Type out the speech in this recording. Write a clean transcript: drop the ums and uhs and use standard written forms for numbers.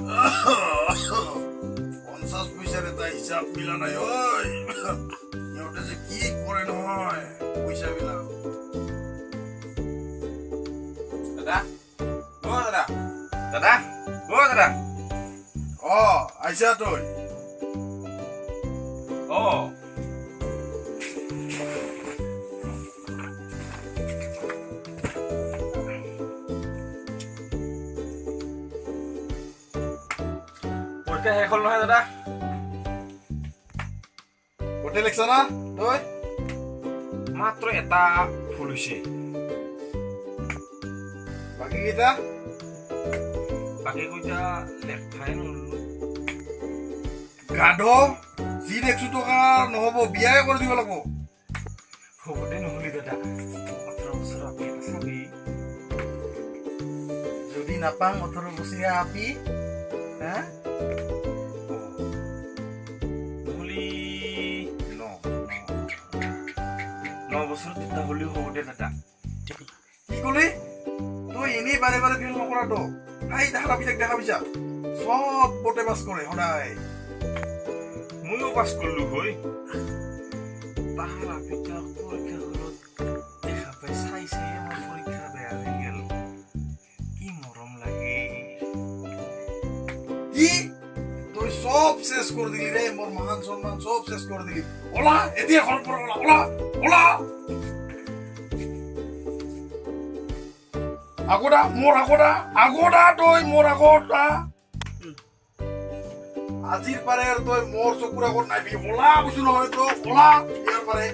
50 পয়সাৰ এটা হিসাব মিলা নাই ওই ইহঁতে যে কি কৰে নহয় পইচা বিলাক দাদা ও দাদা দাদা ও দাদা আইছা তই ও পৰীক্ষা শেষ হ'ল নহয় দাদা গোটেই লেখছ না তই মাত্ৰ এটা ভুল হৈছে বাকী কেইটা বাকী কইটা লেখাই নললো গাধ যি দেখছো টকা নহব বিয়াই কৰি দিব লাগিব হবতে নহলি দাদা 18 বছৰ আপি এটা চাবি যদি নাপাং 18 বছৰীয়া আপি হা নহলি ন বছৰ তিতা হলিও হবতে দাদা কি কলি তই এনেই বাৰে বাৰে ফেল নকৰাটো হাই দেখা পিছা সব বটে বাস কৰে সদায় ময়ো পাছ কৰিলো হৈ তাহাৰ আপিটা পৰীক্ষা হলত দেখা পাই চাইছে মোৰ পৰীক্ষা বেয়া হৈ গেল কি মৰম লাগে কি তই সব শেষ করে দিলি রে মোর মান সম্মান সব শেষ করে দিলি ওলা এতিয়া ঘর পর ওলা আগোটা মোর আগোটা তই মোর আগোটা আজির পারে তই মোর চকুর আগত নাইবি ওলা বুঝু নহয় তো ওলা ইয়ার পারে